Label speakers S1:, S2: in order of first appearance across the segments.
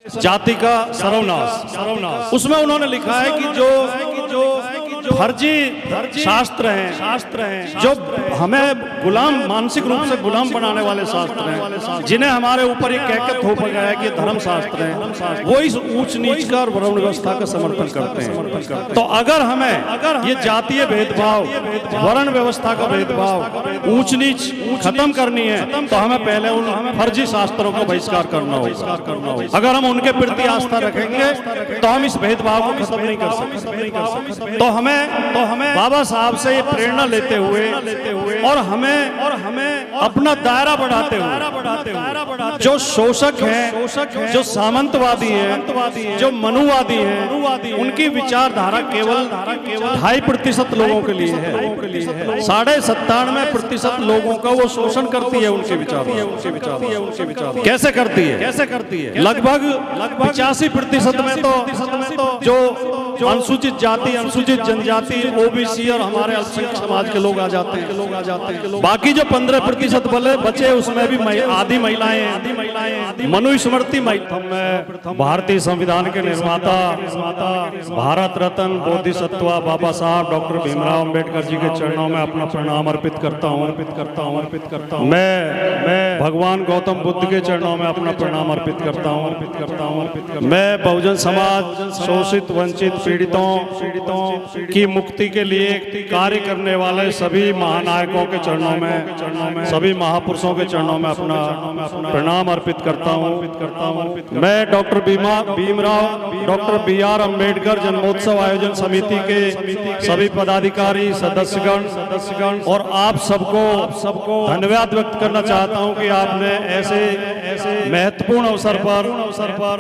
S1: जाति का सर्वनाश। उसमें उन्होंने लिखा है कि जो फर्जी शास्त्र हैं जो हमें गुलाम मानसिक रूप से गुलाम बनाने वाले शास्त्र हैं, जिन्हें हमारे ऊपर ये कहकर थोपा गया है कि धर्म शास्त्र हैं, वो इस ऊंच नीच का और वर्ण व्यवस्था का समर्थन करते हैं। तो अगर हमें ये जातीय भेदभाव, वर्ण व्यवस्था का भेदभाव, ऊंच नीच खत्म करनी है तो हमें पहले उन फर्जी शास्त्रों का बहिष्कार करना होगा। अगर हम उनके प्रति आस्था रखेंगे तो हम इस भेदभाव को खत्म नहीं कर सकते। तो हमें बाबा साहब से ये प्रेरणा लेते हुए और हमें अपना दायरा बढ़ाते हुए जो शोषक हैं, जो सामंतवादी हैं, जो मनुवादी हैं, उनकी विचारधारा केवल 2.5% लोगों के लिए है। 97.5% लोगों का वो शोषण करती है उनके विचार। कैसे करती है? लगभग 85% में तो जो अनुसूचित जाति, अनुसूचित जनजाति, ओबीसी और हमारे अल्पसंख्यक समाज के लोग आ जाते हैं। बाकी जो 15% बचे उसमें भी आधी महिलाएं हैं। मनुस्मृति में भारतीय संविधान के निर्माता, भारत रत्न बोधिसत्व बाबा साहब डॉक्टर भीमराव अंबेडकर जी के चरणों में अपना प्रणाम अर्पित करता हूँ। मैं भगवान गौतम बुद्ध के चरणों में अपना प्रणाम अर्पित करता हूँ। मैं बहुजन समाज, शोषित, वंचित, पीड़ितों की मुक्ति के लिए कार्य करने वाले सभी महानायकों के चरणों में, सभी महापुरुषों के चरणों में अपना प्रणाम अर्पित करता हूँ। मैं doctor Bhimrao doctor BR Ambedkar जन्मोत्सव आयोजन समिति के सभी पदाधिकारी, सदस्यगण और आप सबको धन्यवाद व्यक्त करना चाहता हूँ कि आपने ऐसे महत्वपूर्ण अवसर पर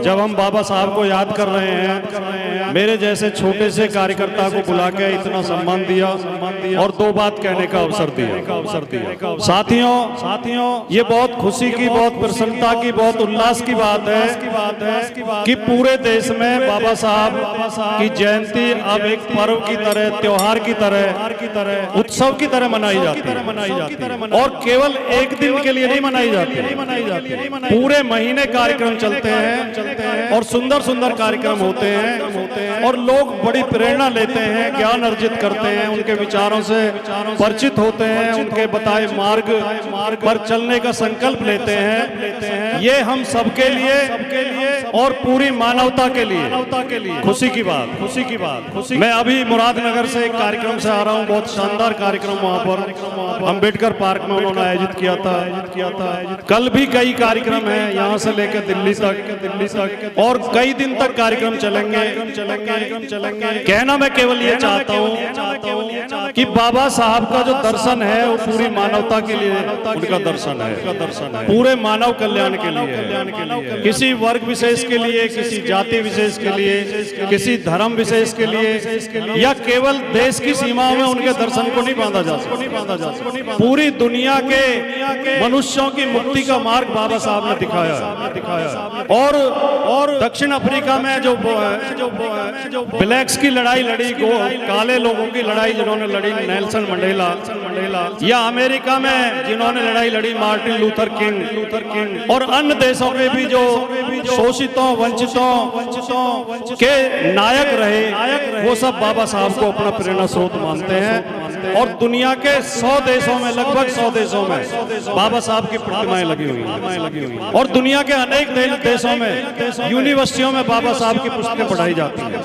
S1: जब हम बाबा साहब को याद कर रहे हैं, मेरे जैसे छोटे से कार्यकर्ता को बुला के इतना सम्मान दिया और 2 बात कहने का अवसर दिया। साथियों, ये बहुत खुशी की, बहुत प्रसन्नता की, बहुत उल्लास की बात है कि पूरे देश में बाबा साहब की जयंती अब एक पर्व की तरह, त्योहार की तरह, उत्सव की तरह मनाई जाती है। और केवल एक दिन के लिए नहीं मनाई जाती, पूरे महीने कार्यक्रम चलते हैं और सुंदर कार्यक्रम होते हैं और लोग बड़ी प्रेरणा लेते हैं, ज्ञान अर्जित करते हैं, उनके विचारों से परिचित होते हैं, उनके बताए मार्ग पर चलने का संकल्प लेते हैं। ये हम सबके लिए और पूरी मानवता के लिए खुशी की बात। मैं अभी मुरादनगर से एक कार्यक्रम से आ रहा हूँ, बहुत शानदार कार्यक्रम वहाँ पर अम्बेडकर पार्क में उन्होंने आयोजित किया था। कल भी कई कार्यक्रम है, यहाँ से लेकर दिल्ली तक और कई दिन तक कार्यक्रम चलेंगे। कहना मैं केवल ये चाहता हूँ कि बाबा साहब का जो दर्शन है वो पूरी मानवता के लिए उनका दर्शन है, पूरे मानव कल्याण के लिए, किसी वर्ग विशेष के लिए, किसी जाति विशेष के लिए, किसी धर्म विशेष के लिए या केवल देश की सीमाओं में उनके दर्शन को नहीं बांधा जा सकता। पूरी दुनिया के मनुष्यों की मुक्ति का मार्ग बाबा साहब ने दिखाया। और दक्षिण अफ्रीका में जो ब्लैक्स की लड़ाई लड़ी, काले लोगों की लड़ाई जिन्होंने लड़ी, नेल्सन मंडेला, या अमेरिका में जिन्होंने लड़ाई लड़ी, मार्टिन लूथर किंग, और अन्य देशों में भी जो शोषितों, वंचितों के नायक रहे, वो सब बाबा साहब को अपना प्रेरणा स्रोत मानते हैं। और दुनिया के 100 देशों में, लगभग 100 देशों में बाबा साहब की प्रतिमाएं लगी हुई, और दुनिया के अनेक देशों में यूनिवर्सिटियों में बाबा साहब की पुस्तकें पढ़ाई जाती हैं,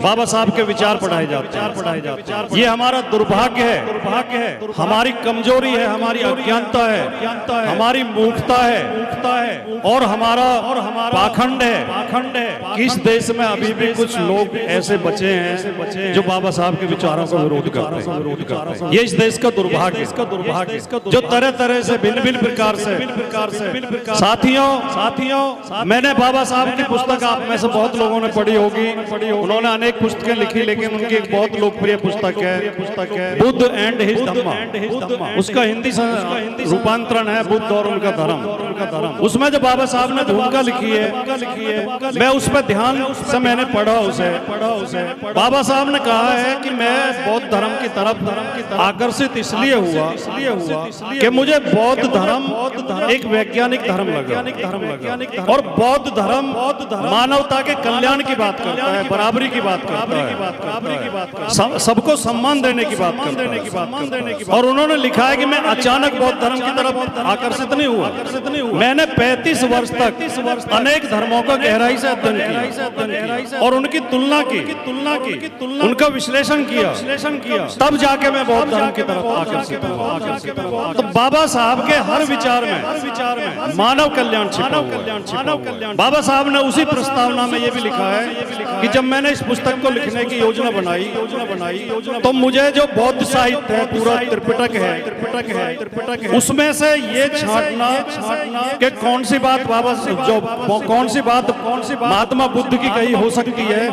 S1: बाबा साहब के विचार पढ़ाए जाते हैं। ये हमारा दुर्भाग्य है, हमारी कमजोरी है, हमारी अज्ञानता है, हमारी मूर्खता है और हमारा पाखंड है कि इस देश में अभी भी कुछ लोग ऐसे बचे हैं जो बाबा साहब के विचारों का विरोध करते हैं। ये इस देश का दुर्भाग्य, जो तरह से भिन्न प्रकार से। साथियों, मैंने बाबा साहब की पुस्तक, आप में से बहुत लोगों ने पढ़ी होगी, उन्होंने अनेक पुस्तकें लिखी, लेकिन उनकी एक बहुत लोकप्रिय पुस्तक है बुद्ध एंड हिज धम्मा। उसका हिंदी रूपांतरण है बुद्ध और उनका धर्म। उसमें जो बाबा साहब ने भूमिका लिखी है, मैं उस पर ध्यान से मैंने पढ़ा उसे। बाबा साहब ने कहा है कि मैं बौद्ध धर्म की तरफ आकर्षित इसलिए हुआ कि मुझे बौद्ध धर्म एक वैज्ञानिक धर्म लगा और बौद्ध धर्म मानवता के कल्याण की बात करता है, बराबरी की बात करता है, सबको सम्मान देने की बात करता है। और उन्होंने लिखा है कि मैं अचानक बौद्ध धर्म की तरफ आकर्षित नहीं हुआ, मैंने 35 वर्ष तक अनेक धर्मों का गहराई से अध्ययन किया और उनकी तुलना की उनका विश्लेषण किया, तब जाके मैं बौद्ध धर्म की तरफ आकर्षित हुआ। तो बाबा साहब के हर विचार में मानव कल्याण छिपा हुआ है। बाबा साहब ने उसी प्रस्तावना में ये भी लिखा है कि जब मैंने इस पुस्तक को लिखने की योजना बनाई तो मुझे जो बौद्ध साहित्य है, पूरा त्रिपिटक है, उसमें से ये छांटना कि कौन सी बात कौन सी बात महात्मा बुद्ध की कही हो सकती है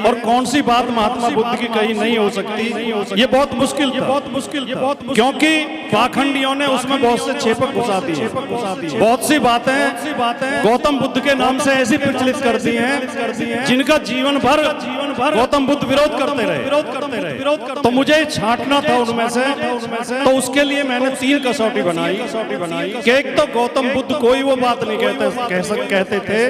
S1: और कौन सी बात महात्मा बुद्ध की कही नहीं हो सकती, ये बहुत मुश्किल था। क्योंकि पाखंडियों ने उसमें बहुत से छेपक घुसा दिए, बहुत सी बातें गौतम बुद्ध के नाम से ऐसी प्रचलित कर दी हैं जिनका जीवन भर गौतम बुद्ध विरोध करते रहे। तो मुझे छांटना था उनमें से, तो उसके लिए मैंने 3 कसौटी बनाई कि एक तो गौतम बुद्ध कोई वो बात नहीं कहते थे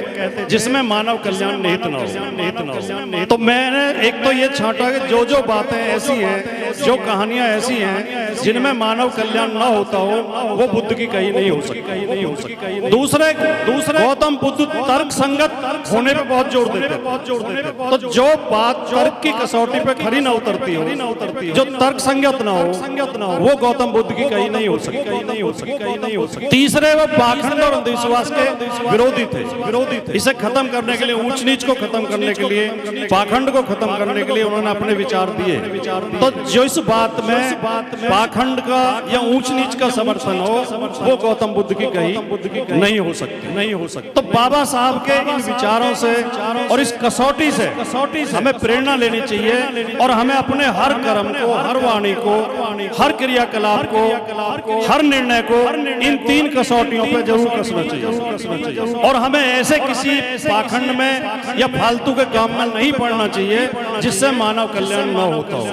S1: जिसमें मानव कल्याण निहित न हो। तो मैंने एक तो ये छांटा कि जो बातें ऐसी हैं, जो कहानियां ऐसी हैं जिनमें मानव कल्याण न होता हो, वो बुद्ध की कही नहीं हो सकती। दूसरे गौतम बुद्ध तर्क संगत होने पे बहुत जोर देते। तो जो बात तर्क की कसौटी पे खरी न उतरती हो, जो तर्क संगत ना हो, वो गौतम बुद्ध की कही नहीं हो सकती। तीसरे वो पाखंड और अंधविश्वास के विरोधी थे। इसे खत्म करने के लिए, ऊंच नीच को खत्म करने के लिए, पाखंड को खत्म करने के लिए उन्होंने अपने विचार दिए। तो जो इस बात में पाखंड का या ऊंच नीच का समर्थन हो, वो गौतम बुद्ध की कही नहीं हो सकती। तो बाबा साहब के इन विचारों से और इस कसौटी से हमें प्रेरणा लेनी चाहिए और हमें अपने हर कर्म को, हर वाणी को, हर क्रियाकलाप को, हर निर्णय को इन 3 कसौटियों पर जरूर कसना चाहिए। और हमें ऐसे किसी पाखंड में या फालतू के काम में नहीं पड़ना चाहिए जिससे मानव कल्याण न होता हो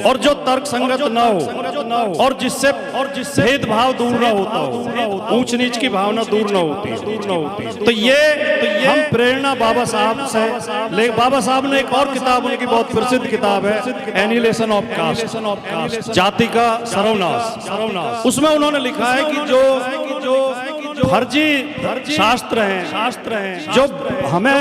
S1: और जो तर्क संगत न हो और जिससे भेदभाव दूर न होता हो, ऊंच नीच की भावना दूर न होती। तो ये हम प्रेरणा बाबा साहब से बाबा साहब ने एक और किताब, उनकी बहुत प्रसिद्ध किताब है एनिहिलेशन ऑफ कास्ट, जाति का सर्वनाश। उसमें उन्होंने लिखा है कि जो फर्जी शास्त्र हैं, जो हमें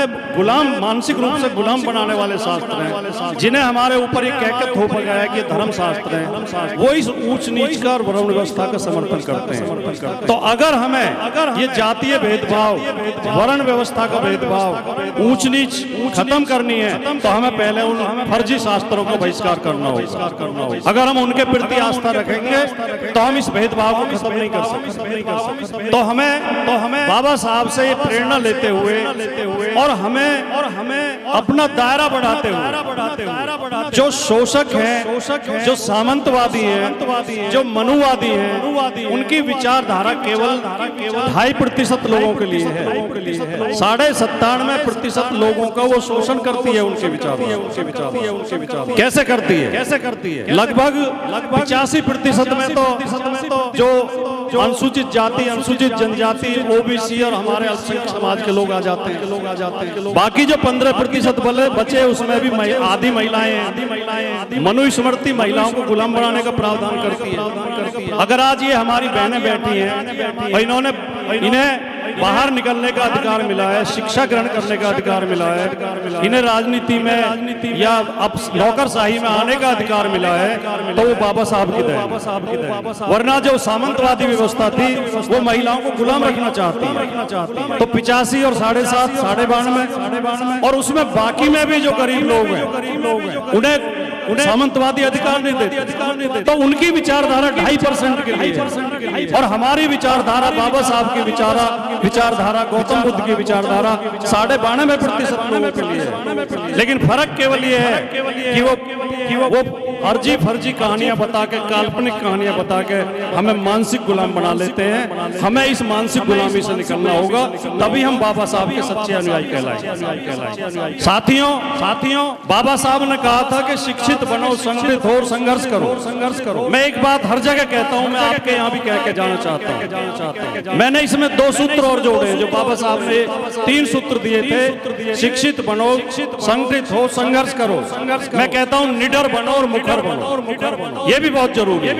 S1: मानसिक रूप से गुलाम बनाने वाले शास्त्र हैं, जिन्हें हमारे ऊपर ये कहकर थोपा गया है कि धर्म शास्त्र हैं, वो इस ऊंच नीच का और वर्ण व्यवस्था का समर्थन करते हैं। तो अगर हमें ये जातीय भेदभाव, वर्ण व्यवस्था का भेदभाव, ऊंच नीच खत्म करनी है तो हमें पहले उन फर्जी शास्त्रों का बहिष्कार करना होगा। अगर हम उनके प्रति आस्था रखेंगे तो हम इस भेदभाव को खत्म नहीं कर सकते। तो हमें बाबा साहब से ये प्रेरणा लेते हुए और हमें अपना दायरा बढ़ाते हुए जो शोषक हैं, जो सामंतवादी हैं, जो मनुवादी हैं, उनकी विचारधारा केवल 2.5% लोगों के लिए है। 97.5% लोगों का वो शोषण करती है उनके विचार। कैसे करती है? लगभग 85% में तो जो अनुसूचित जाति, अनुसूचित जनजाति, ओबीसी और हमारे अल्पसंख्यक समाज के लोग आ जाते हैं। बाकी जो 15% बचे उसमें भी आधी महिलाएं हैं। मनुस्मृति महिलाओं को गुलाम बनाने का प्रावधान करती है। अगर आज ये हमारी बहनें बैठी हैं और इन्हें बाहर निकलने का अधिकार मिला है, शिक्षा ग्रहण करने का अधिकार मिला है, इन्हें राजनीति में या अब नौकरशाही में आने का अधिकार मिला है, तो वो बाबा साहब की देन। वरना जो सामंतवादी व्यवस्था थी वो महिलाओं को गुलाम रखना चाहती है। तो 85 और 7.5, 92 और उसमें बाकी में भी जो गरीब लोग हैं उन्हें सामंतवादी अधिकार नहीं देते। तो उनकी विचारधारा 2.5% के लिए और हमारी विचारधारा, बाबा साहब की विचारधारा, गौतम बुद्ध की विचारधारा 92% लोगों के लिए है। लेकिन फर्क केवल ये है कि वो वो फर्जी कहानियां बता के, काल्पनिक कहानियां बता के हमें मानसिक गुलाम बना लेते हैं। हमें इस मानसिक गुलामी से निकलना होगा, तभी हम बाबा साहब के सच्चे अनुयायी कहलाएंगे। साथियों, बाबा साहब ने कहा था कि शिक्षित बनो, संगठित हो और संघर्ष करो। मैं एक बात हर जगह कहता हूं, मैं आपके यहाँ भी कह के जाना चाहता हूं। मैंने इसमें 2 सूत्र और जोड़े, जो बाबा साहब ने 3 सूत्र दिए थे, शिक्षित बनो, संगठित हो, संघर्ष करो। मैं कहता हूं निडर बनो और मुखर बनो। ये भी बहुत जरूरी है।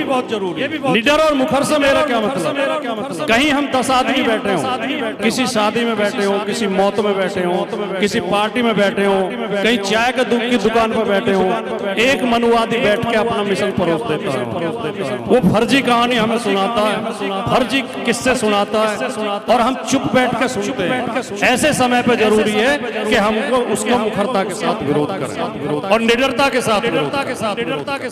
S1: निडर और मुखर से मेरा क्या मतलब? कहीं हम 10 आदमी बैठे हो, किसी शादी में बैठे हो, किसी मौत में बैठे हो, किसी पार्टी में बैठे हो, कहीं चाय की दुकान पर बैठे हो, एक मनुवादी बैठ के अपना मिशन परोस देता है। वो फर्जी कहानी हमें सुनाता है, फर्जी किस्से सुनाता है, और हम चुप बैठ के सुनते हैं। ऐसे समय पे जरूरी है कि हमको उसको मुखरता के साथ विरोध करें और निडरता के साथ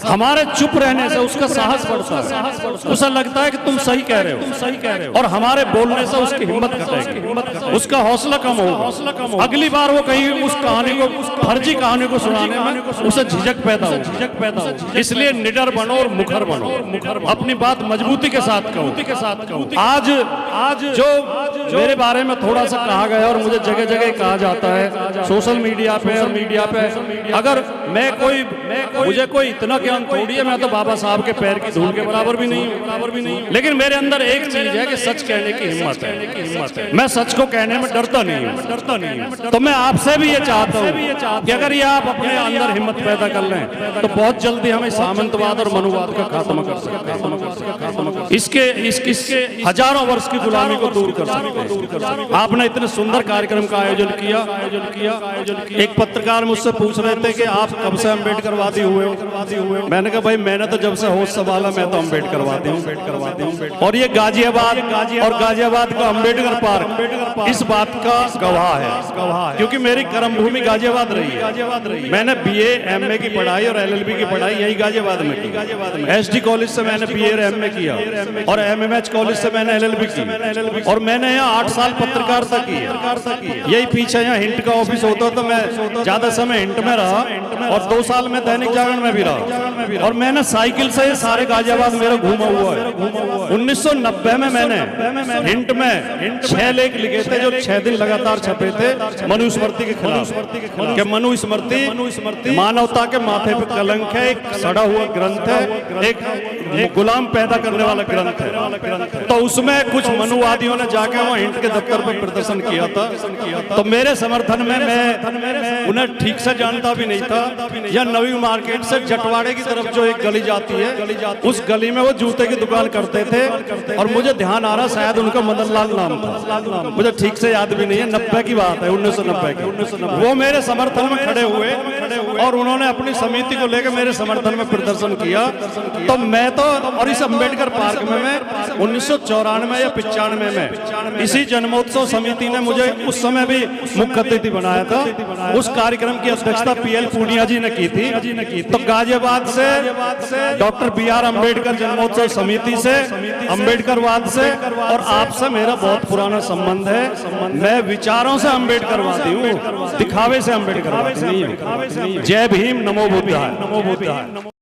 S1: हमारे चुप रहने से उसका साहस बढ़ता है, उसे लगता है कि तुम सही कह रहे हो, और हमारे बोलने से उसकी हिम्मत घटेगी, उसका हौसला कम होगा। अगली बार वो कहीं उस कहानी को, फर्जी कहानी को सुनाने में उसे झिझक पैदा हो। इसलिए निडर बनो और मुखर बनो, अपनी बात मजबूती के साथ कहो। आज जो मेरे बारे में थोड़ा सा कहा गया और मुझे जगह जगह कहा जाता है सोशल मीडिया पे और मीडिया पे, अगर मुझे कोई इतना ज्ञान थोड़ी है, मैं तो बाबा साहब के पैर की धूल के बराबर भी नहीं हूँ। लेकिन मेरे अंदर एक चीज है कि सच कहने की हिम्मत है। मैं सच को कहने में डरता नहीं हूँ। तो मैं आपसे भी ये चाहता हूँ कि अगर ये आप अपने अंदर हिम्मत पैदा कर लें, तो बहुत जल्दी हम सामंतवाद और मनुवाद का खात्मा कर सकते हैं। इसके हजारों वर्ष की गुलामी को दूर कर सकते हैं। आपने इतने सुंदर कार्यक्रम का आयोजन किया। एक पत्रकार मुझसे पूछ रहे थे कि आप कब से अम्बेडकरवादी हुए हो? मैंने कहा भाई मैंने तो जब से होश संभाला मैं तो अम्बेडकरवादी हूँ। और ये गाजियाबाद का अम्बेडकर पार्क इस बात का गवाह है, क्योंकि मेरी कर्म भूमि गाजियाबाद रही है। मैंने BA MA की पढ़ाई और LLB की पढ़ाई यही गाजियाबाद में की। SD कॉलेज से मैंने BA और MA किया, और MMH कॉलेज से मैंने LLB की, और मैंने यहाँ 8 साल पत्रकारिता की। यही पीछे यहाँ हिंट का ऑफिस होता, तो मैं ज्यादा समय हिंट में रहा, और 2 साल में दैनिक जागरण में भी रहा। और मैंने साइकिल से सारे गाजियाबाद मेरा घूमा हुआ है। 1990 में मैंने हिंट में 6 लेख लिखे थे, जो 6 दिन लगातार छपे थे मनुस्मृति के खिलाफ। कि मनुस्मृति मानवता के माथे पे कलंक है, एक सड़ा हुआ ग्रंथ है, एक गुलाम पैदा करने वाला ग्रंथ है। तो उसमें कुछ मनुवादियों ने जाके वहाँ हिंट के दफ्तर पर प्रदर्शन किया था। तो मेरे समर्थन में, मैं उन्हें ठीक से जानता भी नहीं था। या नवी मार्केट से जटवाड़े की तरफ जो एक गली जाती है, उस गली में वो जूते की दुकान करते थे, और मुझे ध्यान आ रहा शायद उनका मदन लाल नाम था, मुझे ठीक से याद भी नहीं है। 90 की बात है, 1990 की। वो मेरे समर्थन में खड़े हुए, और उन्होंने अपनी समिति को लेकर मेरे समर्थन में प्रदर्शन किया। तो मैं तो, और इस अम्बेडकर पार्क में मैं 1994 या 95 में इसी जन्मोत्सव समिति ने मुझे उस समय भी मुख्य अतिथि बनाया था। उस कार्यक्रम की अध्यक्षता PL पूनिया जी ने की थी। तो गाजियाबाद से डॉक्टर BR अम्बेडकर जन्मोत्सव समिति से, अम्बेडकरवाद से और आपसे मेरा बहुत पुराना संबंध है। मैं विचारों से अम्बेडकरवादी हूँ, दिखावे से अम्बेडकरवादी नहीं हूँ। जय भीम, नमो बुद्धाय।